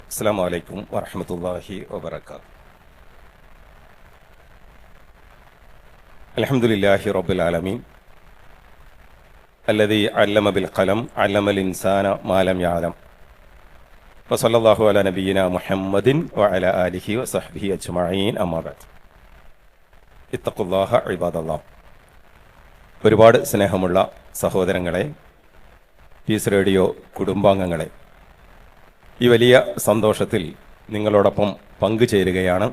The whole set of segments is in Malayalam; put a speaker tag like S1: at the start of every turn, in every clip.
S1: അസ്സലാമു അലൈക്കും വറഹ്മത്തുള്ളാഹി വബറകാതുഹു. അൽഹംദുലില്ലാഹി റബ്ബിൽ ആലമീൻ അല്ലദീ അല്ലമ ബിൽ ഖലം അല്ലമൽ ഇൻസാന മാ ലം യഅലം വസല്ലല്ലാഹു അലാ നബിയിനാ മുഹമ്മദിൻ വഅലാ ആലിഹി വസഹ്ബിഹി അജ്മഈൻ അമ്മാ ബഅദ്. ഇത്തഖുല്ലാഹ ഇബാദല്ലാഹ്. ഒരുപാട് സ്നേഹമുള്ള സഹോദരങ്ങളെ, പീസ് റേഡിയോ കുടുംബാംഗങ്ങളെ, ഈ വലിയ സന്തോഷത്തിൽ നിങ്ങളോടൊപ്പം പങ്കുചേരുകയാണ്.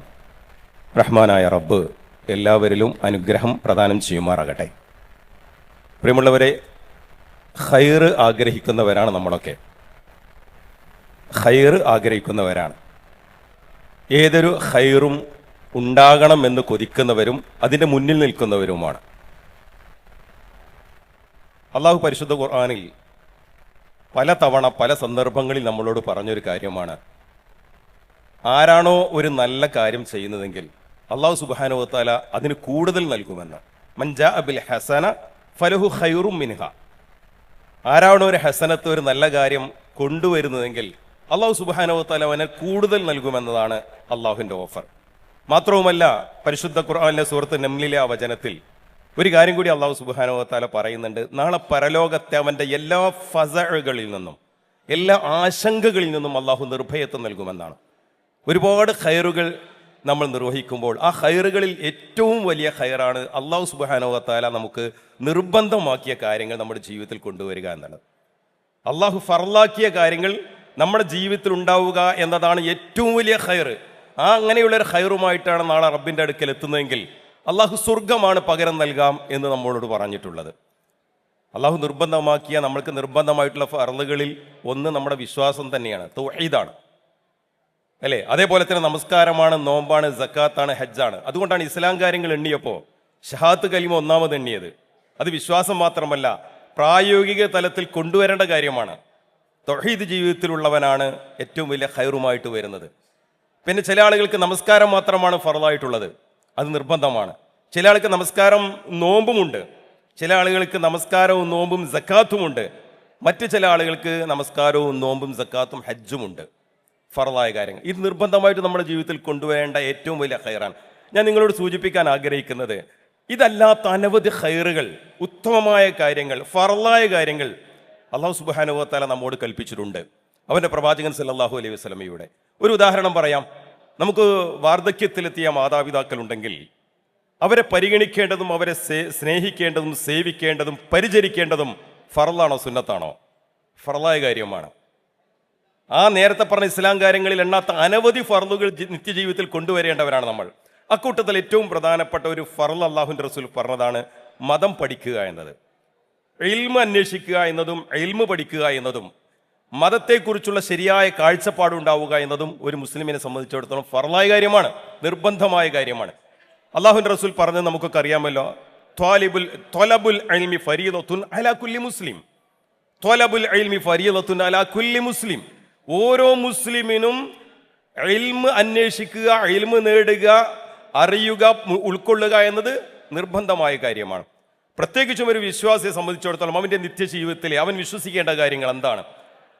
S1: റഹ്മാനായ റബ്ബ് എല്ലാവരിലും അനുഗ്രഹം പ്രദാനം ചെയ്യുമാറാകട്ടെ. പ്രിയമുള്ളവരെ, ഖൈറ് ആഗ്രഹിക്കുന്നവരാണ് നമ്മളൊക്കെ. ഖൈറ് ആഗ്രഹിക്കുന്നവരാണ്. ഏതൊരു ഖൈറും ഉണ്ടാകണമെന്ന് കൊതിക്കുന്നവരും അതിൻ്റെ മുന്നിൽ നിൽക്കുന്നവരുമാണ്. അള്ളാഹു പരിശുദ്ധ ഖുർആനിൽ പല തവണ പല സന്ദർഭങ്ങളിൽ നമ്മളോട് പറഞ്ഞൊരു കാര്യമാണ്, ആരാണോ ഒരു നല്ല കാര്യം ചെയ്യുന്നതെങ്കിൽ അള്ളാഹു സുബ്ഹാനഹു വ തആല അതിന് കൂടുതൽ നൽകുമെന്ന്. മൻ ജാഅ ബിൽ ഹസന ഫലഹു ഖൈറും മിൻഹ. ആരാണോ ഒരു ഹസനത്ത്, ഒരു നല്ല കാര്യം കൊണ്ടുവരുന്നതെങ്കിൽ അള്ളാഹു സുബ്ഹാനഹു വ തആല അവന് കൂടുതൽ നൽകുമെന്നതാണ് അള്ളാഹുവിൻ്റെ ഓഫർ. മാത്രവുമല്ല, പരിശുദ്ധ ഖുർആനിലെ സൂറത്ത് നംലിലെ ആ വചനത്തിൽ ഒരു കാര്യം കൂടി അള്ളാഹു സുബ്ഹാനഹു വ തആല പറയുന്നുണ്ട്. നാളെ പരലോകത്തെ അവൻ്റെ എല്ലാ ഫസഅകളിൽ നിന്നും, എല്ലാ ആശങ്കകളിൽ നിന്നും അള്ളാഹു നിർഭയത്വം നൽകുമെന്നാണ്. ഒരുപാട് ഖൈറുകൾ നമ്മൾ നിർവഹിക്കുമ്പോൾ ആ ഖൈറുകളിൽ ഏറ്റവും വലിയ ഖൈറാണ് അള്ളാഹു സുബ്ഹാനഹു വ തആല നമുക്ക് നിർബന്ധമാക്കിയ കാര്യങ്ങൾ നമ്മുടെ ജീവിതത്തിൽ കൊണ്ടുവരിക എന്നുള്ളത്. അള്ളാഹു ഫർലാക്കിയ കാര്യങ്ങൾ നമ്മുടെ ജീവിതത്തിൽ ഉണ്ടാവുക എന്നതാണ് ഏറ്റവും വലിയ ഖൈറ്. അങ്ങനെയുള്ളൊരു ഖൈറുമായിട്ടാണ് നാളെ റബ്ബിൻ്റെ അടുക്കൽ എത്തുന്നതെങ്കിൽ അള്ളാഹു സ്വർഗമാണ് പകരം നൽകാം എന്ന് നമ്മളോട് പറഞ്ഞിട്ടുള്ളത്. അള്ളാഹു നിർബന്ധമാക്കിയ, നമ്മൾക്ക് നിർബന്ധമായിട്ടുള്ള ഫർളുകളിൽ ഒന്ന് നമ്മുടെ വിശ്വാസം തന്നെയാണ്, തൗഹീദാണ്, അല്ലേ? അതേപോലെ തന്നെ നമസ്കാരമാണ്, നോമ്പാണ്, സക്കാത്താണ്, ഹജ്ജാണ്. അതുകൊണ്ടാണ് ഇസ്ലാം കാര്യങ്ങൾ എണ്ണിയപ്പോൾ ഷഹാദത്ത് കലിമ ഒന്നാമത് എണ്ണിയത്. അത് വിശ്വാസം മാത്രമല്ല, പ്രായോഗിക തലത്തിൽ കൊണ്ടുവരേണ്ട കാര്യമാണ്. തൗഹീദ് ജീവിതത്തിലുള്ളവനാണ് ഏറ്റവും വലിയ ഖൈറുമായിട്ട് വരുന്നത്. പിന്നെ ചില ആളുകൾക്ക് നമസ്കാരം മാത്രമാണ് ഫർളായിട്ടുള്ളത്, അത് നിർബന്ധമാണ്. ചില ആൾക്ക് നമസ്കാരം നോമ്പുമുണ്ട്, ചില ആളുകൾക്ക് നമസ്കാരവും നോമ്പും സക്കാത്തുമുണ്ട്, മറ്റ് ചില ആളുകൾക്ക് നമസ്കാരവും നോമ്പും സക്കാത്തും ഹജ്ജുമുണ്ട്, ഫർളായ കാര്യങ്ങൾ. ഇത് നിർബന്ധമായിട്ട് നമ്മുടെ ജീവിതത്തിൽ കൊണ്ടുവരേണ്ട ഏറ്റവും വലിയ ഖൈറാണ്. ഞാൻ നിങ്ങളോട് സൂചിപ്പിക്കാൻ ആഗ്രഹിക്കുന്നത്, ഇതല്ലാത്ത അനവധി ഖൈറുകൾ, ഉത്തമമായ കാര്യങ്ങൾ, ഫർളായ കാര്യങ്ങൾ അള്ളാഹു സുബ്ഹാനഹു വ തആല നമ്മോട് കൽപ്പിച്ചിട്ടുണ്ട് അവൻ്റെ പ്രവാചകൻ സല്ലല്ലാഹു അലൈഹി വസല്ലമയുടെ. ഒരു ഉദാഹരണം പറയാം. നമുക്ക് വാർദ്ധക്യത്തിലെത്തിയ മാതാപിതാക്കളുണ്ടെങ്കിൽ അവരെ പരിഗണിക്കേണ്ടതും അവരെ സ്നേഹിക്കേണ്ടതും സേവിക്കേണ്ടതും പരിചരിക്കേണ്ടതും ഫർളാണോ സുന്നത്താണോ? ഫർളായ കാര്യമാണ്. ആ നേരത്തെ പറഞ്ഞ ഇസ്ലാം കാര്യങ്ങളിൽ എണ്ണാത്ത അനവധി ഫർളുകൾ നിത്യജീവിതത്തിൽ കൊണ്ടുവരേണ്ടവരാണ് നമ്മൾ. അക്കൂട്ടത്തിൽ ഏറ്റവും പ്രധാനപ്പെട്ട ഒരു ഫർൾ അല്ലാഹുവിൻ്റെ റസൂൽ പറഞ്ഞതാണ് മതം പഠിക്കുക എന്നത്. ഇൽമ് അന്വേഷിക്കുക എന്നതും ഇൽമ് പഠിക്കുക എന്നതും മതത്തെക്കുറിച്ചുള്ള ശരിയായ കാഴ്ചപ്പാടുണ്ടാവുക എന്നതും ഒരു മുസ്ലിമിനെ സംബന്ധിച്ചിടത്തോളം ഫർളായ കാര്യമാണ്, നിർബന്ധമായ കാര്യമാണ്. അല്ലാഹുവിൻ്റെ റസൂൽ പറഞ്ഞത് നമുക്കൊക്കെ അറിയാമല്ലോ, ത്വലബുൽ ഇൽമി ഫരീദത്തുൻ അലാ കുല്ലി മുസ്ലിം. ത്വലബുൽ ഇൽമി ഫരീദത്തുൻ അലാ കുല്ലി മുസ്ലിം. ഓരോ മുസ്ലിമിനും ഇൽമ് അന്വേഷിക്കുക, ഇൽമ് നേടുക, അറിയുക, ഉൾക്കൊള്ളുക എന്നത് നിർബന്ധമായ കാര്യമാണ്. പ്രത്യേകിച്ചും ഒരു വിശ്വാസിയെ സംബന്ധിച്ചിടത്തോളം അവൻ്റെ നിത്യജീവിതത്തിൽ അവൻ വിശ്വസിക്കേണ്ട കാര്യങ്ങൾ എന്താണ്,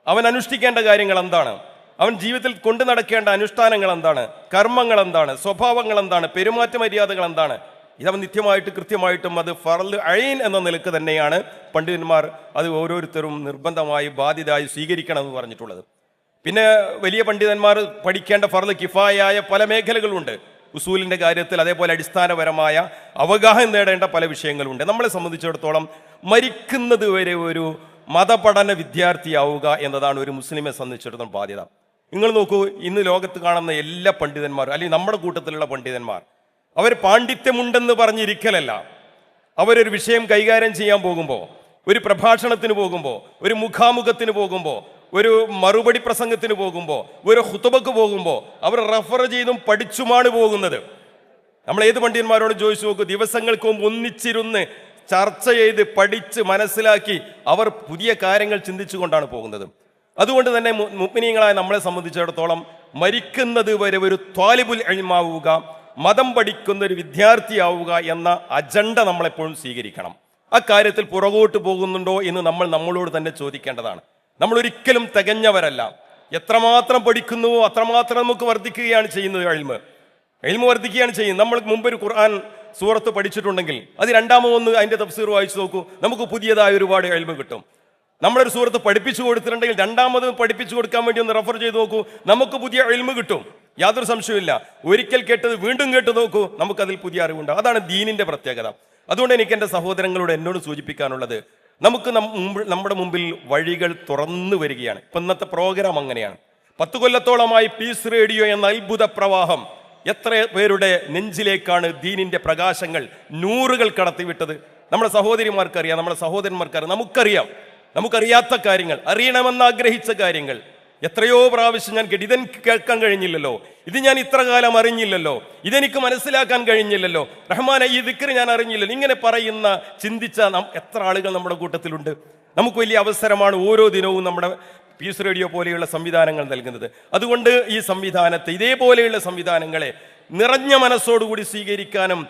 S1: അവൻ അനുഷ്ഠിക്കേണ്ട കാര്യങ്ങൾ എന്താണ്, അവൻ ജീവിതത്തിൽ കൊണ്ടു നടക്കേണ്ട അനുഷ്ഠാനങ്ങൾ എന്താണ്, കർമ്മങ്ങൾ എന്താണ്, സ്വഭാവങ്ങൾ എന്താണ്, പെരുമാറ്റ മര്യാദകൾ എന്താണ്, ഇതവൻ നിത്യമായിട്ട് കൃത്യമായിട്ടും അത് ഫർള് ഐൻ എന്ന നിലക്ക് തന്നെയാണ് പണ്ഡിതന്മാർ അത് ഓരോരുത്തരും നിർബന്ധമായി ബാധ്യതയായി സ്വീകരിക്കണമെന്ന് പറഞ്ഞിട്ടുള്ളത്. പിന്നെ വലിയ പണ്ഡിതന്മാർ പഠിക്കേണ്ട ഫർള് കിഫായായ പല മേഖലകളുണ്ട്. ഉസൂലിൻ്റെ കാര്യത്തിൽ അതേപോലെ അടിസ്ഥാനപരമായ അവഗാഹം നേടേണ്ട പല വിഷയങ്ങളുണ്ട്. നമ്മളെ സംബന്ധിച്ചിടത്തോളം മരിക്കുന്നത് വരെ ഒരു മതപഠന വിദ്യാർത്ഥിയാവുക എന്നതാണ് ഒരു മുസ്ലിമെ സംബന്ധിച്ചിടത്തോളം ബാധ്യത. നിങ്ങൾ നോക്കൂ, ഇന്ന് ലോകത്ത് കാണുന്ന എല്ലാ പണ്ഡിതന്മാരും, അല്ലെങ്കിൽ നമ്മുടെ കൂട്ടത്തിലുള്ള പണ്ഡിതന്മാർ, അവർ പാണ്ഡിത്യമുണ്ടെന്ന് പറഞ്ഞിരിക്കലല്ല. അവരൊരു വിഷയം കൈകാര്യം ചെയ്യാൻ പോകുമ്പോൾ, ഒരു പ്രഭാഷണത്തിന് പോകുമ്പോൾ, ഒരു മുഖാമുഖത്തിന് പോകുമ്പോൾ, ഒരു മറുപടി പ്രസംഗത്തിന് പോകുമ്പോൾ, ഒരു ഖുതുബക്ക് പോകുമ്പോൾ അവർ റഫർ ചെയ്തും പഠിച്ചുമാണ് പോകുന്നത്. നമ്മൾ ഏത് പണ്ഡിതന്മാരോട് ചോദിച്ചു നോക്കൂ, ദിവസങ്ങൾക്ക് മുമ്പ് ഒന്നിച്ചിരുന്ന് ചർച്ച ചെയ്ത് പഠിച്ച് മനസ്സിലാക്കി അവർ പുതിയ കാര്യങ്ങൾ ചിന്തിച്ചുകൊണ്ടാണ് പോകുന്നത്. അതുകൊണ്ട് തന്നെ മുഅ്മിനീങ്ങളായ നമ്മളെ സംബന്ധിച്ചിടത്തോളം മരിക്കുന്നത് വരെ ഒരു ത്വാലിബുൽ ഇൽമാവുക, മതം പഠിക്കുന്ന ഒരു വിദ്യാർത്ഥിയാവുക എന്ന അജണ്ട നമ്മളെപ്പോഴും സ്വീകരിക്കണം. അക്കാര്യത്തിൽ പുറകോട്ട് പോകുന്നുണ്ടോ എന്ന് നമ്മൾ നമ്മളോട് തന്നെ ചോദിക്കേണ്ടതാണ്. നമ്മൾ ഒരിക്കലും തികഞ്ഞവരല്ല. എത്രമാത്രം പഠിക്കുന്നുവോ അത്രമാത്രം നമുക്ക് വർദ്ധിക്കുകയാണ് ചെയ്യുന്നത്. എൽമ് വർദ്ധിക്കുകയാണ് ചെയ്യുന്നത്. നമ്മൾ മുമ്പ് ഒരു ഖുർആൻ സൂറത്ത് പഠിച്ചിട്ടുണ്ടെങ്കിൽ അത് രണ്ടാമതൊന്ന് അതിന്റെ തഫ്സീർ വായിച്ചു നോക്കൂ, നമുക്ക് പുതിയതായ ഒരുപാട് എൽമ് കിട്ടും. നമ്മളൊരു സൂറത്ത് പഠിപ്പിച്ചു കൊടുത്തിട്ടുണ്ടെങ്കിൽ രണ്ടാമത് പഠിപ്പിച്ചു കൊടുക്കാൻ വേണ്ടി ഒന്ന് റെഫർ ചെയ്ത് നോക്കൂ, നമുക്ക് പുതിയ എൽമ് കിട്ടും. യാതൊരു സംശയമില്ല. ഒരിക്കൽ കേട്ടത് വീണ്ടും കേട്ട് നോക്കൂ, നമുക്കതിൽ പുതിയ അറിവുണ്ട്. അതാണ് ദീനിന്റെ പ്രത്യേകത. അതുകൊണ്ട് എനിക്ക് എൻ്റെ സഹോദരങ്ങളോട് എന്നോട് സൂചിപ്പിക്കാനുള്ളത്, നമുക്ക് നമ്മുടെ മുമ്പിൽ വഴികൾ തുറന്നു വരികയാണ്. ഇപ്പം ഇന്നത്തെ പ്രോഗ്രാം അങ്ങനെയാണ്. 10 കൊല്ലത്തോളമായി പീസ് റേഡിയോ എന്ന അത്ഭുത പ്രവാഹം എത്ര പേരുടെ നെഞ്ചിലേക്കാണ് ദീനിന്റെ പ്രകാശങ്ങൾ നൂറുകൾ കടത്തിവിട്ടത്. നമ്മുടെ സഹോദരിമാർക്കറിയാം, നമ്മുടെ സഹോദരന്മാർക്കറിയാം, നമുക്കറിയാത്ത കാര്യങ്ങൾ, അറിയണമെന്ന് ആഗ്രഹിച്ച കാര്യങ്ങൾ എത്രയോ പ്രാവശ്യം ഞാൻ കേട്ടു. ഇതെനിക്ക് കേൾക്കാൻ കഴിഞ്ഞില്ലല്ലോ, ഇത് ഞാൻ ഇത്ര കാലം അറിഞ്ഞില്ലല്ലോ, ഇതെനിക്ക് മനസ്സിലാക്കാൻ കഴിഞ്ഞില്ലല്ലോ, റഹ്മാനെ ഈ ദിക്ർ ഞാൻ അറിഞ്ഞില്ലല്ലോ. ഇങ്ങനെ പറയുന്ന ചിന്തിച്ച എത്ര ആളുകൾ നമ്മുടെ കൂട്ടത്തിലുണ്ട്. നമുക്ക് വലിയ അവസരമാണ് ഓരോ ദിനവും നമ്മുടെ പീസ് റേഡിയോ പോലെയുള്ള സംവിധാനങ്ങൾ നൽകുന്നത്. അതുകൊണ്ട് ഈ സംവിധാനത്തെ, ഇതേപോലെയുള്ള സംവിധാനങ്ങളെ നിറഞ്ഞ മനസ്സോടുകൂടി സ്വീകരിക്കാനും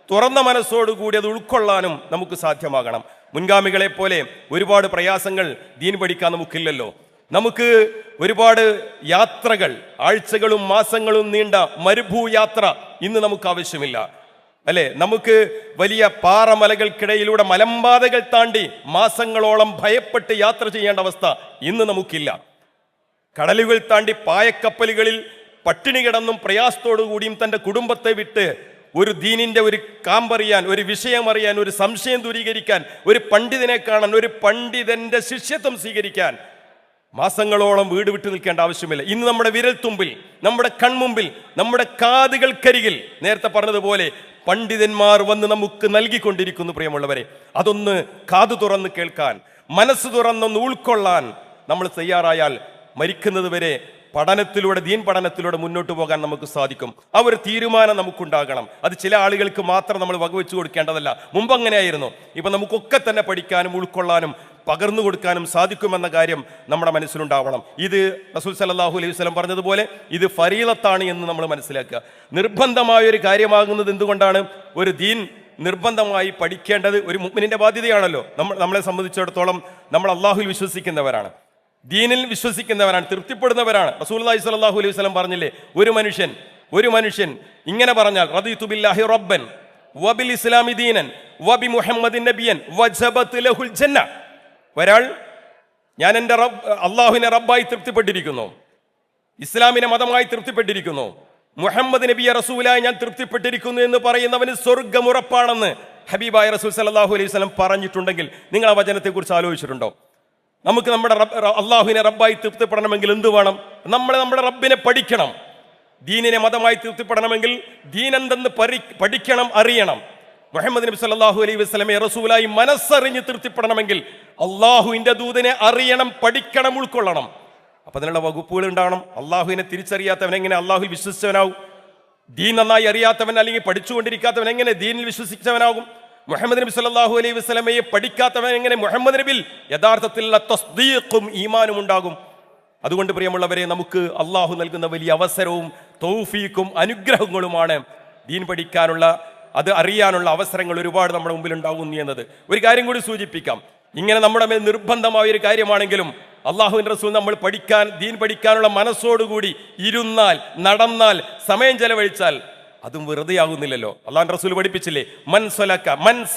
S1: തുറന്ന മനസ്സോടുകൂടി അത് ഉൾക്കൊള്ളാനും നമുക്ക് സാധ്യമാകണം. മുൻഗാമികളെ പോലെ ഒരുപാട് പ്രയാസങ്ങൾ ദീൻ പഠിക്കാൻ നമുക്കില്ലല്ലോ. നമുക്ക് ഒരുപാട് യാത്രകൾ, ആഴ്ചകളും മാസങ്ങളും നീണ്ട മരുഭൂയാത്ര ഇന്ന് നമുക്ക് ആവശ്യമില്ല, അല്ലെ? നമുക്ക് വലിയ പാറമലകൾക്കിടയിലൂടെ മലമ്പാതകൾ താണ്ടി മാസങ്ങളോളം ഭയപ്പെട്ട് യാത്ര ചെയ്യേണ്ട അവസ്ഥ ഇന്ന് നമുക്കില്ല. കടലുകൾ താണ്ടി പായക്കപ്പലുകളിൽ പട്ടിണി കിടന്നും പ്രയാസത്തോടു കൂടിയും തൻ്റെ കുടുംബത്തെ വിട്ട് ഒരു ദീനിന്റെ ഒരു കാമ്പറിയാൻ, ഒരു വിഷയം അറിയാൻ, ഒരു സംശയം ദൂരീകരിക്കാൻ, ഒരു പണ്ഡിതനെ കാണാൻ, ഒരു പണ്ഡിതന്റെ ശിഷ്യത്വം സ്വീകരിക്കാൻ മാസങ്ങളോളം വീട് വിട്ടു നിൽക്കേണ്ട ആവശ്യമില്ല. ഇന്ന് നമ്മുടെ വിരൽത്തുമ്പിൽ, നമ്മുടെ കൺമുമ്പിൽ, നമ്മുടെ കാതുകൾക്കരികിൽ നേരത്തെ പറഞ്ഞതുപോലെ പണ്ഡിതന്മാർ വന്ന് നമുക്ക് നൽകിക്കൊണ്ടിരിക്കുന്നു. പ്രിയമുള്ളവരെ, അതൊന്ന് കാതു തുറന്ന് കേൾക്കാൻ, മനസ്സ് തുറന്നൊന്ന് ഉൾക്കൊള്ളാൻ നമ്മൾ തയ്യാറായാൽ മരിക്കുന്നത് വരെ പഠനത്തിലൂടെ, ദീൻ പഠനത്തിലൂടെ മുന്നോട്ട് പോകാൻ നമുക്ക് സാധിക്കും. ആ ഒരു തീരുമാനം നമുക്കുണ്ടാകണം. അത് ചില ആളുകൾക്ക് മാത്രം നമ്മൾ വകവെച്ചു കൊടുക്കേണ്ടതല്ല. മുമ്പ് അങ്ങനെയായിരുന്നു. ഇപ്പം നമുക്കൊക്കെ തന്നെ പഠിക്കാനും ഉൾക്കൊള്ളാനും പകർന്നു കൊടുക്കാനും സാധിക്കുമെന്ന കാര്യം നമ്മുടെ മനസ്സിലുണ്ടാവണം. ഇത് റസൂൽ സല്ലല്ലാഹു അലൈഹി വസല്ലം പറഞ്ഞതുപോലെ ഇത് ഫരീളത്താണ് എന്ന് നമ്മൾ മനസ്സിലാക്കുക. നിർബന്ധമായ ഒരു കാര്യമാകുന്നത് എന്തുകൊണ്ടാണ്? ഒരു ദീൻ നിർബന്ധമായി പഠിക്കേണ്ടത് ഒരു മുഅ്മിനിന്റെ ബാധ്യതയാണല്ലോ. നമ്മളെ സംബന്ധിച്ചിടത്തോളം നമ്മൾ അള്ളാഹുവിൽ വിശ്വസിക്കുന്നവരാണ്, ദീനിൽ വിശ്വസിക്കുന്നവരാണ്, തൃപ്തിപ്പെടുന്നവരാണ്. റസൂലുള്ളാഹി സ്വല്ലല്ലാഹു അലൈഹി വസല്ലം പറഞ്ഞില്ലേ, ഒരു മനുഷ്യൻ ഇങ്ങനെ പറഞ്ഞാൽ റദീതു ബില്ലാഹി റബ്ബൻ വബിൽ ഇസ്ലാമി ദീനൻ വബി മുഹമ്മദിൻ നബിയൻ വജബത് ലഹുൽ ജന്ന. ഒരാൾ ഞാൻ എൻ്റെ അള്ളാഹുവിനെ റബ്ബായി തൃപ്തിപ്പെട്ടിരിക്കുന്നു, ഇസ്ലാമിനെ മതമായി തൃപ്തിപ്പെട്ടിരിക്കുന്നു, മുഹമ്മദ് നബിയെ റസൂലായി ഞാൻ തൃപ്തിപ്പെട്ടിരിക്കുന്നു എന്ന് പറയുന്നവന് സ്വർഗ്ഗമുറപ്പാണെന്ന് ഹബീബായ റസൂൽ സല്ലല്ലാഹു അലൈഹി വസല്ലം പറഞ്ഞിട്ടുണ്ടെങ്കിൽ നിങ്ങൾ ആ വചനത്തെക്കുറിച്ച് ആലോചിച്ചിട്ടുണ്ടോ? നമുക്ക് നമ്മുടെ അള്ളാഹുവിനെ റബ്ബായി തൃപ്തിപ്പെടണമെങ്കിൽ എന്ത് വേണം? നമ്മുടെ റബ്ബിനെ പഠിക്കണം. ദീനിനെ മതമായി തൃപ്തിപ്പെടണമെങ്കിൽ ദീൻ എന്തെന്ന് പഠിക്കണം, അറിയണം. മുഹമ്മദ് നബി സല്ലല്ലാഹു അലൈഹി വസല്ലമയെ റസൂലായി മനസ്സറിഞ്ഞ് തൃപ്തിപ്പെടണമെങ്കിൽ അള്ളാഹുവിന്റെ ദൂതനെ അറിയണം, പഠിക്കണം, ഉൾക്കൊള്ളണം. അപ്പൊ അതിനുള്ള വകുപ്പുകൾ ഉണ്ടാവണം. അള്ളാഹുവിനെ തിരിച്ചറിയാത്തവൻ എങ്ങനെ അള്ളാഹുവിൽ വിശ്വസിച്ചവനാവും? ദീൻ നന്നായി അറിയാത്തവൻ അല്ലെങ്കിൽ പഠിച്ചുകൊണ്ടിരിക്കാത്തവൻ എങ്ങനെ ദീനിൽ വിശ്വസിച്ചവനാകും? മുഹമ്മദ് നബി സല്ലല്ലാഹു അലൈഹി വസല്ലമയെ പഠിക്കാത്തവൻ എങ്ങനെ മുഹമ്മദ് നബിയിൽ യഥാർത്ഥത്തിലുള്ള തസ്ദീഖും ഈമാനും ഉണ്ടാകും? അതുകൊണ്ട് പ്രിയമുള്ളവരെ, നമുക്ക് അള്ളാഹു നൽകുന്ന വലിയ അവസരവും തൗഫീഖും അനുഗ്രഹങ്ങളുമാണ് ദീൻ പഠിക്കാനുള്ള, അത് അറിയാനുള്ള അവസരങ്ങൾ ഒരുപാട് നമ്മുടെ മുമ്പിൽ ഉണ്ടാകുന്നു എന്നത്. ഒരു കാര്യം കൂടി സൂചിപ്പിക്കാം. ഇങ്ങനെ നമ്മുടെ മേൽ നിർബന്ധമായ ഒരു കാര്യമാണെങ്കിലും അള്ളാഹുവിൻ്റെ റസൂൽ നമ്മൾ ദീൻ പഠിക്കാനുള്ള മനസ്സോടുകൂടി ഇരുന്നാൽ, നടന്നാൽ, സമയം ചെലവഴിച്ചാൽ അതും വെറുതെ ആകുന്നില്ലല്ലോ. അള്ളാഹുവിൻ്റെ റസൂൽ പഠിപ്പിച്ചില്ലേ, മൻ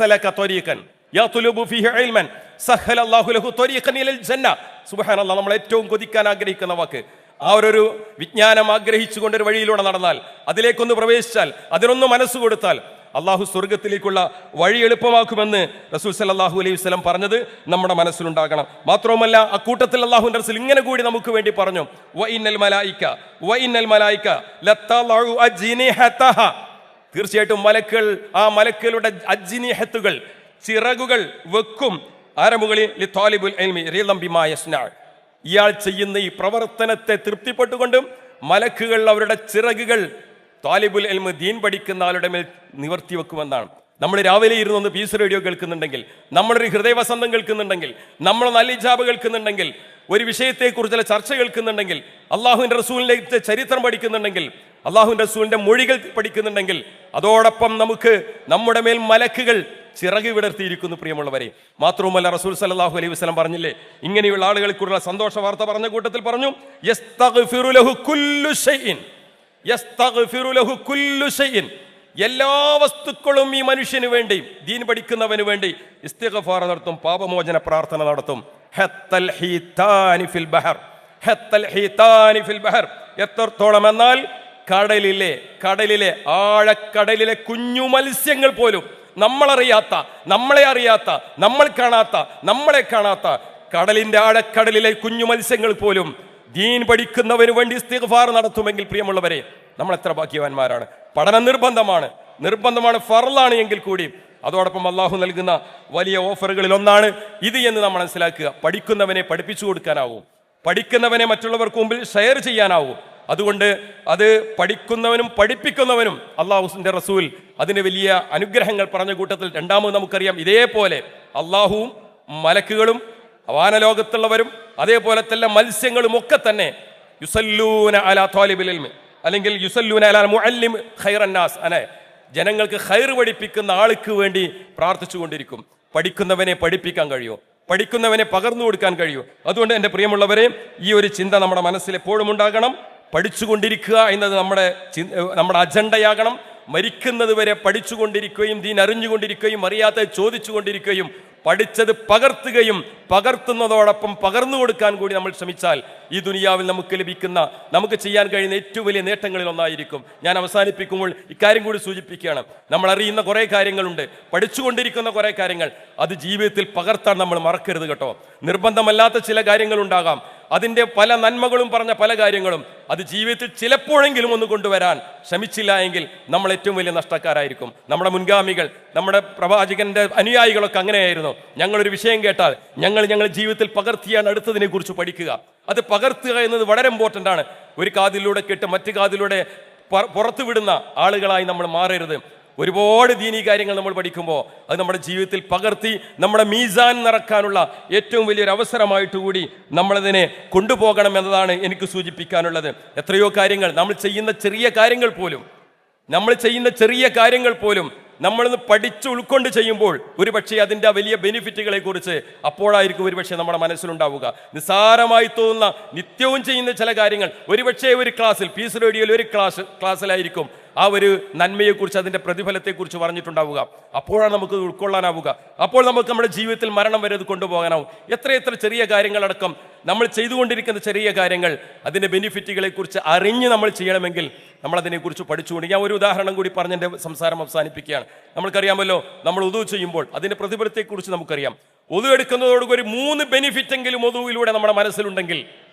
S1: സലക ത്വരീഖൻ യത്ലുബു ഫീഹി ഇൽമൻ സഹല അല്ലാഹു ലഹു ത്വരീഖൻ ഇലൽ ജന്ന. സുബ്ഹാനല്ലാഹ്, നമ്മൾ ഏറ്റവും കൊതിക്കാൻ ആഗ്രഹിക്കുന്ന വാക്ക്. ആ ഒരു വിജ്ഞാനം ആഗ്രഹിച്ചുകൊണ്ട് ഒരു വഴിയിലൂടെ നടന്നാൽ, അതിലേക്കൊന്ന് പ്രവേശിച്ചാൽ, അതിനൊന്ന് മനസ്സ് കൊടുത്താൽ അള്ളാഹു സ്വർഗത്തിലേക്കുള്ള വഴി എളുപ്പമാക്കുമെന്ന് റസൂൽ സല്ലല്ലാഹു അലൈഹി വസല്ലം പറഞ്ഞത് നമ്മുടെ മനസ്സിലുണ്ടാകണം. മാത്രവുമല്ല, അക്കൂട്ടത്തിൽ അള്ളാഹുവിൻ്റെ റസൂൽ ഇങ്ങനെ കൂടി നമുക്ക് വേണ്ടി പറഞ്ഞു, വഇന്നൽ മലായിക ലതളഉ അജ്നിഹതഹ. തീർച്ചയായിട്ടും മലക്കുകളുടെ അജ്നിഹത്തുകൾ, ചിറകുകൾ വെക്കും ആരമുകളിൽ ലിതാലിബുൽ ഇൽമി റിളം ബിമാ യസ്ന. ഇയാൾ ചെയ്യുന്ന ഈ പ്രവർത്തനത്തെ തൃപ്തിപ്പെട്ടുകൊണ്ടും മലക്കുകൾ അവരുടെ ചിറകുകൾ താലിബുൽ ഇൽമ്, ദീൻ പഠിക്കുന്ന ആളുടെ മേൽ നിവർത്തി വെക്കുമെന്നാണ്. നമ്മൾ രാവിലെ ഇരുന്നൊന്ന് പീസ് റേഡിയോ കേൾക്കുന്നുണ്ടെങ്കിൽ, നമ്മളൊരു ഹൃദയവസന്തം കേൾക്കുന്നുണ്ടെങ്കിൽ, നമ്മൾ നല്ല ഇജാബ് കേൾക്കുന്നുണ്ടെങ്കിൽ, ഒരു വിഷയത്തെക്കുറിച്ചുള്ള ചർച്ച കേൾക്കുന്നുണ്ടെങ്കിൽ, അള്ളാഹുവിൻ്റെ റസൂലിൻ്റെ ചരിത്രം പഠിക്കുന്നുണ്ടെങ്കിൽ, അള്ളാഹുവിൻ്റെ റസൂലിൻ്റെ മൊഴികൾ പഠിക്കുന്നുണ്ടെങ്കിൽ, അതോടൊപ്പം നമുക്ക് നമ്മുടെ മേൽ മലക്കുകൾ ചിറക് വിടർത്തിയിരിക്കുന്നു പ്രിയമുള്ളവരെ. മാത്രവുമല്ല റസൂൽ സല്ലല്ലാഹു അലൈഹി വസല്ലം പറഞ്ഞില്ലേ, ഇങ്ങനെയുള്ള ആളുകൾക്കുള്ള സന്തോഷ വാർത്ത പറഞ്ഞ കൂട്ടത്തിൽ പറഞ്ഞു, യസ്തഗ്ഫിറു ലഹു കുല്ലു ഷൈഇൻ, യസ്തഗ്ഫിറു ലഹു കുല്ലു ഷൈഇൻ, എല്ലാ വസ്തുക്കളും ഈ മനുഷ്യന് വേണ്ടി, ദീൻ പഠിക്കുന്നവന് വേണ്ടി ഇസ്തിഗ്ഫാർ നടത്തും, പാപമോചന പ്രാർത്ഥന നടത്തും. ഹത്തൽ ഹീതാനി ഫിൽ ബഹർ, ഹത്തൽ ഹീതാനി ഫിൽ ബഹർ, എത്രത്തോളം എന്നാൽ കടലിലെ ആഴക്കടലിലെ കുഞ്ഞു മത്സ്യങ്ങൾ പോലും, നമ്മളറിയാത്ത, നമ്മളെ അറിയാത്ത, നമ്മളെ കാണാത്ത കടലിന്റെ ആഴക്കടലിലെ കുഞ്ഞു മത്സ്യങ്ങൾ പോലും ദീൻ പഠിക്കുന്നവന് വേണ്ടി ഇസ്തിഗ്ഫാർ നടത്തുമെങ്കിൽ പ്രിയമുള്ളവരെ, നമ്മൾ എത്ര ഭാഗ്യവാന്മാരാണ്. പഠനം നിർബന്ധമാണ്, ഫർളാണ് എങ്കിൽ കൂടി അതോടൊപ്പം അള്ളാഹു നൽകുന്ന വലിയ ഓഫറുകളിൽ ഒന്നാണ് ഇത് എന്ന് നാം മനസ്സിലാക്കുക. പഠിക്കുന്നവനെ പഠിപ്പിച്ചു കൊടുക്കാനാവും, പഠിക്കുന്നവനെ മറ്റുള്ളവർക്ക് മുമ്പിൽ ഷെയർ ചെയ്യാനാവും. അതുകൊണ്ട് അത് പഠിക്കുന്നവനും പഠിപ്പിക്കുന്നവനും അള്ളാഹുവിന്റെ റസൂൽ അതിന് വലിയ അനുഗ്രഹങ്ങൾ പറഞ്ഞ കൂട്ടത്തിൽ രണ്ടാമത് നമുക്കറിയാം, ഇതേപോലെ അള്ളാഹുവും മലക്കുകളും വാനലോകത്തുള്ളവരും അതേപോലെ തന്നെ മത്സ്യങ്ങളും ഒക്കെ തന്നെ യുസല്ലൂന അലാ ത്വാലിബിൽ ഇൽമി, അല്ലെങ്കിൽ യുസല്ലൂന അലാ മുഅല്ലിം ഖൈറന്നാസ്, ജനങ്ങൾക്ക് ഖൈർ പഠിപ്പിക്കുന്ന ആൾക്ക് വേണ്ടി പ്രാർത്ഥിച്ചു കൊണ്ടിരിക്കും. പഠിക്കുന്നവനെ പഠിപ്പിക്കാൻ കഴിയുമോ? പഠിക്കുന്നവനെ പകർന്നു കൊടുക്കാൻ കഴിയൂ. അതുകൊണ്ട് എൻ്റെ പ്രിയമുള്ളവരെ, ഈ ഒരു ചിന്ത നമ്മുടെ മനസ്സിൽ എപ്പോഴും ഉണ്ടാകണം. പഠിച്ചുകൊണ്ടിരിക്കുക എന്നത് നമ്മുടെ അജണ്ടയാകണം. മരിക്കുന്നത് വരെ പഠിച്ചുകൊണ്ടിരിക്കുകയും ദീൻ അറിഞ്ഞുകൊണ്ടിരിക്കുകയും അറിയാത്തത് ചോദിച്ചുകൊണ്ടിരിക്കുകയും പഠിച്ചത് പകർത്തുകയും പകർത്തുന്നതോടൊപ്പം പകർന്നു കൊടുക്കാൻ കൂടി നമ്മൾ ശ്രമിച്ചാൽ ഈ ദുനിയാവിൽ നമുക്ക് ചെയ്യാൻ കഴിയുന്ന ഏറ്റവും വലിയ നേട്ടങ്ങളിൽ ഒന്നായിരിക്കും. ഞാൻ അവസാനിപ്പിക്കുമ്പോൾ ഇക്കാര്യം കൂടി സൂചിപ്പിക്കുകയാണ്. നമ്മൾ അറിയുന്ന കുറേ കാര്യങ്ങളുണ്ട്, പഠിച്ചുകൊണ്ടിരിക്കുന്ന കുറേ കാര്യങ്ങൾ, അത് ജീവിതത്തിൽ പകർത്താൻ നമ്മൾ മറക്കരുത് കേട്ടോ. നിർബന്ധമല്ലാത്ത ചില കാര്യങ്ങളുണ്ടാകാം, അതിൻ്റെ പല നന്മകളും പറഞ്ഞ പല കാര്യങ്ങളും അത് ജീവിതത്തിൽ ചിലപ്പോഴെങ്കിലും ഒന്ന് കൊണ്ടുവരാൻ ശ്രമിച്ചില്ല എങ്കിൽ നമ്മൾ ഏറ്റവും വലിയ നഷ്ടക്കാരായിരിക്കും. നമ്മുടെ മുൻഗാമികൾ, നമ്മുടെ പ്രവാചകന്റെ അനുയായികളൊക്കെ അങ്ങനെയായിരുന്നു. ഞങ്ങളൊരു വിഷയം കേട്ടാൽ ഞങ്ങൾ ജീവിതത്തിൽ പകർത്തിയാണ് അടുത്തതിനെ കുറിച്ച് പഠിക്കുക. അത് പകർത്തുക എന്നത് വളരെ ഇമ്പോർട്ടൻ്റ് ആണ്. ഒരു കാതിലൂടെ കേട്ട് മറ്റു കാതിലൂടെ പുറത്തുവിടുന്ന ആളുകളായി നമ്മൾ മാറരുത്. ഒരുപാട് ദീനീ കാര്യങ്ങൾ നമ്മൾ പഠിക്കുമ്പോൾ അത് നമ്മുടെ ജീവിതത്തിൽ പകർത്തി നമ്മുടെ മീസാൻ നിറക്കാനുള്ള ഏറ്റവും വലിയൊരു അവസരമായിട്ട് കൂടി നമ്മളതിനെ കൊണ്ടുപോകണം എന്നതാണ് എനിക്ക് സൂചിപ്പിക്കാനുള്ളത്. എത്രയോ കാര്യങ്ങൾ നമ്മൾ ചെയ്യുന്ന ചെറിയ കാര്യങ്ങൾ പോലും നമ്മളൊന്ന് പഠിച്ച് ഉൾക്കൊണ്ട് ചെയ്യുമ്പോൾ ഒരുപക്ഷെ അതിൻ്റെ വലിയ ബെനിഫിറ്റുകളെ കുറിച്ച് അപ്പോഴായിരിക്കും ഒരുപക്ഷെ നമ്മുടെ മനസ്സിലുണ്ടാവുക. നിസ്സാരമായി തോന്നുന്ന നിത്യവും ചെയ്യുന്ന ചില കാര്യങ്ങൾ ഒരുപക്ഷെ ഒരു ക്ലാസ്സിൽ, പീസ് റേഡിയോയിൽ ഒരു ക്ലാസ്സിലായിരിക്കും ആ ഒരു നന്മയെക്കുറിച്ച്, അതിൻ്റെ പ്രതിഫലത്തെക്കുറിച്ച് പറഞ്ഞിട്ടുണ്ടാവുക. അപ്പോഴാണ് നമുക്ക് ഉൾക്കൊള്ളാനാവുക. അപ്പോൾ നമുക്ക് നമ്മുടെ ജീവിതത്തിൽ മരണം വരെ അത് കൊണ്ടുപോകാനാവും. എത്ര ചെറിയ കാര്യങ്ങളടക്കം നമ്മൾ ചെയ്തുകൊണ്ടിരിക്കുന്ന ചെറിയ കാര്യങ്ങൾ, അതിൻ്റെ ബെനിഫിറ്റുകളെ കുറിച്ച് അറിഞ്ഞ് നമ്മൾ ചെയ്യണമെങ്കിൽ നമ്മൾ അതിനെക്കുറിച്ച് പഠിച്ചുകൊണ്ട്, ഞാൻ ഒരു ഉദാഹരണം കൂടി പറഞ്ഞ് എൻ്റെ സംസാരം അവസാനിപ്പിക്കുകയാണ്. നമ്മൾക്കറിയാമല്ലോ, നമ്മൾ ഉദു ചെയ്യുമ്പോൾ അതിൻ്റെ പ്രതിഫലത്തെക്കുറിച്ച് നമുക്കറിയാം. ഉദു എടുക്കുന്നതോടുകൂടി 3 ബെനിഫിറ്റെങ്കിലും ഉദുവിലൂടെ നമ്മുടെ മനസ്സിലുണ്ടെങ്കിൽ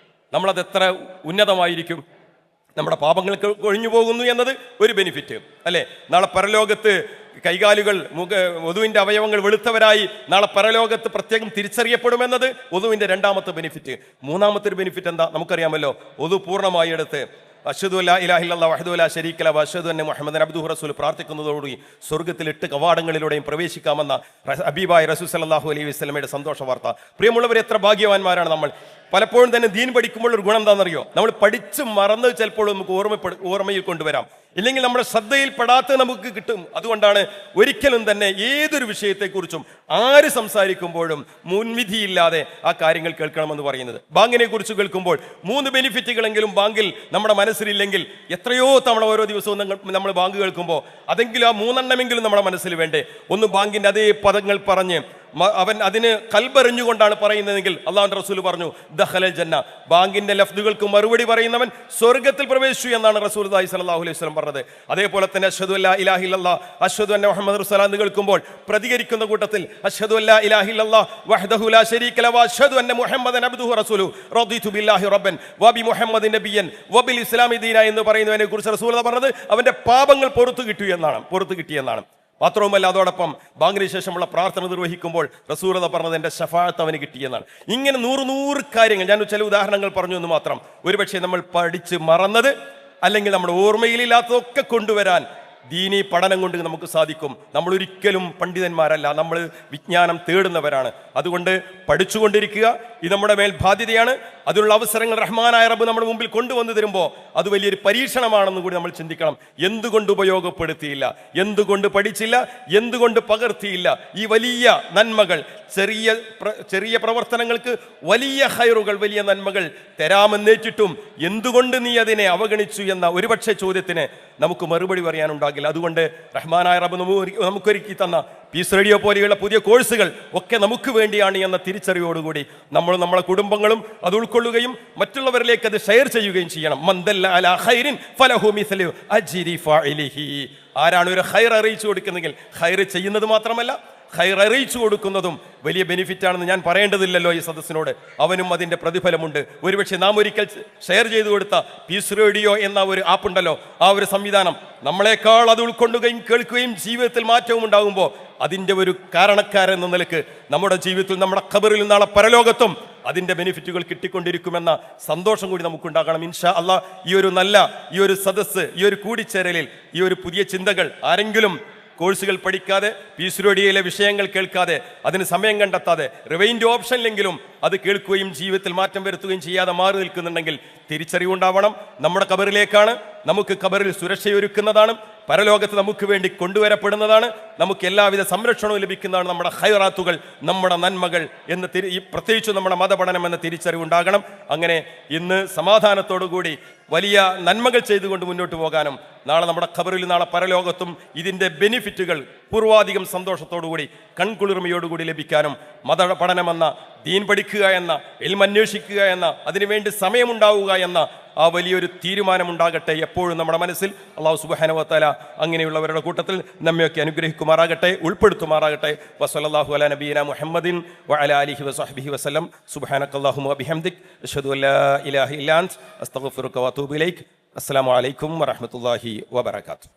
S1: നമ്മളത് എത്ര ഉന്നതമായിരിക്കും. നമ്മുടെ ഒഴിഞ്ഞു പോകുന്നു എന്നത് ഒരു ബെനിഫിറ്റ് അല്ലേ? നാളെ പരലോകത്ത് കൈകാലുകൾ, വധുവിൻ്റെ അവയവങ്ങൾ വെളുത്തവരായി നാളെ പരലോകത്ത് പ്രത്യേകം തിരിച്ചറിയപ്പെടുമെന്നത് വധുവിൻ്റെ 2ാമത്തെ ബെനിഫിറ്റ്. 3ാമത്തെ ഒരു ബെനിഫിറ്റ് എന്താ നമുക്കറിയാമല്ലോ. വധു പൂർണ്ണമായി എടുത്ത് അഷ്ഹദു അല്ലാ ഇലാഹ ഇല്ലല്ലാഹു വഹ്ദഹു ലാ ശരീക ലഹു വഅഷ്ഹദു അന്ന മുഹമ്മദൻ അബ്ദുഹു റസൂലുഹു പ്രാർത്ഥിക്കുന്നതോടുകൂടി സ്വർഗ്ഗത്തിൽ 8 കവാടങ്ങളിലൂടെയും പ്രവേശിക്കാമെന്ന ഹബീബായ റസൂൽ സല്ലല്ലാഹു അലൈഹി വസല്ലമയുടെ സന്തോഷ വാർത്ത. പ്രിയമുള്ളവരെ, എത്ര ഭാഗ്യവാന്മാരാണ് നമ്മൾ. പലപ്പോഴും തന്നെ ദീൻ പഠിക്കുമ്പോൾ ഒരു ഗുണം എന്താണെന്നറിയോ? നമ്മൾ പഠിച്ച് മറന്നത് ചിലപ്പോൾ നമുക്ക് ഓർമ്മയിൽ കൊണ്ടുവരാം, ഇല്ലെങ്കിൽ നമ്മുടെ ശ്രദ്ധയിൽപ്പെടാത്ത നമുക്ക് കിട്ടും. അതുകൊണ്ടാണ് ഒരിക്കലും തന്നെ ഏതൊരു വിഷയത്തെക്കുറിച്ചും ആര് സംസാരിക്കുമ്പോഴും മുൻവിധിയില്ലാതെ ആ കാര്യങ്ങൾ കേൾക്കണമെന്ന് പറയുന്നത്. ബാങ്കിനെ കുറിച്ച് കേൾക്കുമ്പോൾ 3 ബെനിഫിറ്റുകളെങ്കിലും ബാങ്കിൽ നമ്മുടെ മനസ്സിലില്ലെങ്കിൽ, എത്രയോ തവണ ഓരോ ദിവസവും നമ്മൾ ബാങ്ക് കേൾക്കുമ്പോൾ അതെങ്കിലും ആ 3 എണ്ണമെങ്കിലും നമ്മുടെ മനസ്സിൽ വേണ്ടേ? ഒന്ന് ബാങ്കിൻ്റെ അതേ പദങ്ങൾ പറഞ്ഞ് അവൻ അതിന് കൽബറിഞ്ഞുകൊണ്ടാണ് പറയുന്നതെങ്കിൽ അള്ളാഹുവിന്റെ റസൂൽ പറഞ്ഞു ദഖലൽ ജന്ന, ബാങ്കിന്റെ ലഫ്ദുകൾക്ക് മറുപടി പറയുന്നവൻ സ്വർഗ്ഗത്തിൽ പ്രവേശിച്ചു എന്നാണ് റസൂലുള്ളാഹി സ്വല്ലല്ലാഹു അലൈഹി വസല്ലം പറഞ്ഞത്. അതേപോലെ തന്നെ അഷ്ഹദു അല്ലാ ഇലാഹ ഇല്ലല്ലാഹ് അഷ്ഹദു അന്ന മുഹമ്മദൻ റസൂലുള്ളാഹി കേൾക്കുമ്പോൾ പ്രതികരിക്കുന്ന കൂട്ടത്തിൽ അഷ്ഹദു അല്ലാ ഇലാഹ ഇല്ലല്ലാഹ് വഹ്ദഹു ലാ ശരീക ലഹു വഅഷ്ഹദു അന്ന മുഹമ്മദൻ അബ്ദുഹു റസൂലുഹു റദിതു ബില്ലാഹി റബ്ബൻ വബി മുഹമ്മദിൻ നബിയ്യൻ വബിൽ ഇസ്ലാമി ദീന എന്ന് പറയുന്നതിനെ കുറിച്ച് റസൂലുള്ളാഹി പറഞ്ഞത് അവന്റെ പാപങ്ങൾ പുറത്തു കിട്ടിയെന്നാണ്. മാത്രവുമല്ല, അതോടൊപ്പം ബാങ്കിന് ശേഷമുള്ള പ്രാർത്ഥന നിർവഹിക്കുമ്പോൾ റസൂലുള്ളാഹി പറഞ്ഞത് എൻ്റെ ശഫാഅത്ത് അവന് കിട്ടിയെന്നാണ്. ഇങ്ങനെ 100 കാര്യങ്ങൾ, ഞാൻ ചില ഉദാഹരണങ്ങൾ പറഞ്ഞു എന്ന് മാത്രം. ഒരുപക്ഷെ നമ്മൾ പഠിച്ച് മറന്നത് അല്ലെങ്കിൽ നമ്മുടെ ഓർമ്മയിലില്ലാത്തതൊക്കെ കൊണ്ടുവരാൻ ദീനീ പഠനം കൊണ്ട് നമുക്ക് സാധിക്കും. നമ്മൾ ഒരിക്കലും പണ്ഡിതന്മാരല്ല, നമ്മൾ വിജ്ഞാനം തേടുന്നവരാണ്. അതുകൊണ്ട് പഠിച്ചുകൊണ്ടിരിക്കുക, ഇത് നമ്മുടെ മേൽ ബാധ്യതയാണ്. അതിനുള്ള അവസരങ്ങൾ റഹ്മാനായ റബ്ബ് നമ്മുടെ മുമ്പിൽ കൊണ്ടുവന്നു തരുമ്പോൾ അത് വലിയൊരു പരീക്ഷണമാണെന്ന് കൂടി നമ്മൾ ചിന്തിക്കണം. എന്തുകൊണ്ട് ഉപയോഗപ്പെടുത്തിയില്ല, എന്തുകൊണ്ട് പഠിച്ചില്ല, എന്തുകൊണ്ട് പകർത്തിയില്ല? ഈ വലിയ നന്മകൾ, ചെറിയ പ്രവർത്തനങ്ങൾക്ക് വലിയ ഹൈറുകൾ, വലിയ നന്മകൾ തരാമെന്നേറ്റിട്ടും എന്തുകൊണ്ട് നീ അതിനെ അവഗണിച്ചു എന്ന ഒരുപക്ഷെ ചോദ്യത്തിന് നമുക്ക് മറുപടി പറയാനുണ്ടാകില്ല. അതുകൊണ്ട് റഹ്മാനായ റബ്ബ് നമുക്കൊരുക്കി തന്ന പീസ് റേഡിയോ പോലെയുള്ള പുതിയ കോഴ്സുകൾ ഒക്കെ നമുക്ക് വേണ്ടിയാണ് എന്ന തിരിച്ചറിവോടുകൂടി നമ്മൾ നമ്മളെ കുടുംബങ്ങളും അത് ഉൾക്കൊള്ളുകയും മറ്റുള്ളവരിലേക്ക് അത് ഷെയർ ചെയ്യുകയും ചെയ്യണം. മന്ദല്ല അലാ ഖൈറിൻ ഫലഹു മിസ്ലു അജ്രി ഫാഇലിഹി. ആരാണ് ഒരു ഖൈർ അറിയിച്ചു കൊടുക്കുന്നെങ്കിൽ, ഖൈർ ചെയ്യുന്നത് മാത്രമല്ല ഖൈർ അറിയിച്ചു കൊടുക്കുന്നതും വലിയ ബെനിഫിറ്റ് ആണെന്ന് ഞാൻ പറയേണ്ടതില്ലല്ലോ ഈ സദസ്സിനോട്. അവനും അതിൻ്റെ പ്രതിഫലമുണ്ട്. ഒരുപക്ഷെ നാം ഒരിക്കൽ ഷെയർ ചെയ്തു കൊടുത്ത പീസ് റേഡിയോ എന്ന ഒരു ആപ്പ് ഉണ്ടല്ലോ, ആ ഒരു സംവിധാനം നമ്മളെക്കാൾ അത് ഉൾക്കൊള്ളുകയും കേൾക്കുകയും ജീവിതത്തിൽ മാറ്റവും ഉണ്ടാകുമ്പോൾ അതിൻ്റെ ഒരു കാരണക്കാരെന്ന നിലക്ക് നമ്മുടെ ജീവിതത്തിൽ, നമ്മുടെ ഖബറിൽ, നാളെ പരലോകത്തും അതിൻ്റെ ബെനിഫിറ്റുകൾ കിട്ടിക്കൊണ്ടിരിക്കുമെന്ന സന്തോഷം കൂടി നമുക്കുണ്ടാകണം. ഇൻഷാ അല്ലാഹ് ഈ ഒരു സദസ്സ്, ഈ ഒരു കൂടിച്ചേരലിൽ, ഈ ഒരു പുതിയ ചിന്തകൾ ആരെങ്കിലും കോഴ്സുകൾ പഠിക്കാതെ, പീസ് റേഡിയോയിലെ വിഷയങ്ങൾ കേൾക്കാതെ, അതിന് സമയം കണ്ടെത്താതെ, റിവൈൻഡ് ഓപ്ഷനിലെങ്കിലും അത് കേൾക്കുകയും ജീവിതത്തിൽ മാറ്റം വരുത്തുകയും ചെയ്യാതെ മാറി നിൽക്കുന്നുണ്ടെങ്കിൽ തിരിച്ചറിവുണ്ടാവണം. നമ്മുടെ ഖബറിലേക്കാണ്, നമുക്ക് ഖബറിൽ സുരക്ഷയൊരുക്കുന്നതാണ്, പരലോകത്ത് നമുക്ക് വേണ്ടി കൊണ്ടുവരപ്പെടുന്നതാണ്, നമുക്ക് എല്ലാവിധ സംരക്ഷണവും ലഭിക്കുന്നതാണ് നമ്മുടെ ഖൈറാത്തുകൾ, നമ്മുടെ നന്മകൾ എന്ന് പ്രത്യേകിച്ച് നമ്മുടെ മതപഠനം എന്ന തിരിച്ചറിവുണ്ടാകണം. അങ്ങനെ ഇന്ന് സമാധാനത്തോടുകൂടി വലിയ നന്മകൾ ചെയ്തുകൊണ്ട് മുന്നോട്ട് പോകാനും നാളെ നമ്മുടെ ഖബറിൽ, നാളെ പരലോകത്തും ഇതിൻ്റെ ബെനിഫിറ്റുകൾ പൂർവാധികം സന്തോഷത്തോടുകൂടി കൺകുളിർമയോടുകൂടി ലഭിക്കാനും മതപഠനമെന്ന, ദീൻ പഠിക്കുക എന്ന, ഇൽമ് അന്വേഷിക്കുക എന്ന, അതിനുവേണ്ടി സമയമുണ്ടാവുക എന്ന ആ വലിയൊരു തീരുമാനമുണ്ടാകട്ടെ എപ്പോഴും നമ്മുടെ മനസ്സിൽ. അല്ലാഹു സുബ്ഹാനഹു വ തആല അങ്ങനെയുള്ളവരുടെ കൂട്ടത്തിൽ നമ്മയൊക്കെ അനുഗ്രഹിക്കുമാറാകട്ടെ, ഉൾപ്പെടുത്തുമാറാകട്ടെ. വസല്ലല്ലാഹു അലാ നബിയിന മുഹമ്മദിൻ വഅലാ ആലിഹി വസഹ്ബിഹി വസല്ലം. സുബ്ഹാനക്കല്ലാഹുമ്മ വബിഹംദിക് അശ്ഹദു അല്ലാ ഇലാഹ ഇല്ലാ അൻത അസ്തഗ്ഫിറുക വഅതൂബു ഇലൈക്. അസ്സലാമു അലൈക്കും വറഹ്മത്തുള്ളാഹി വബറകാതുഹു.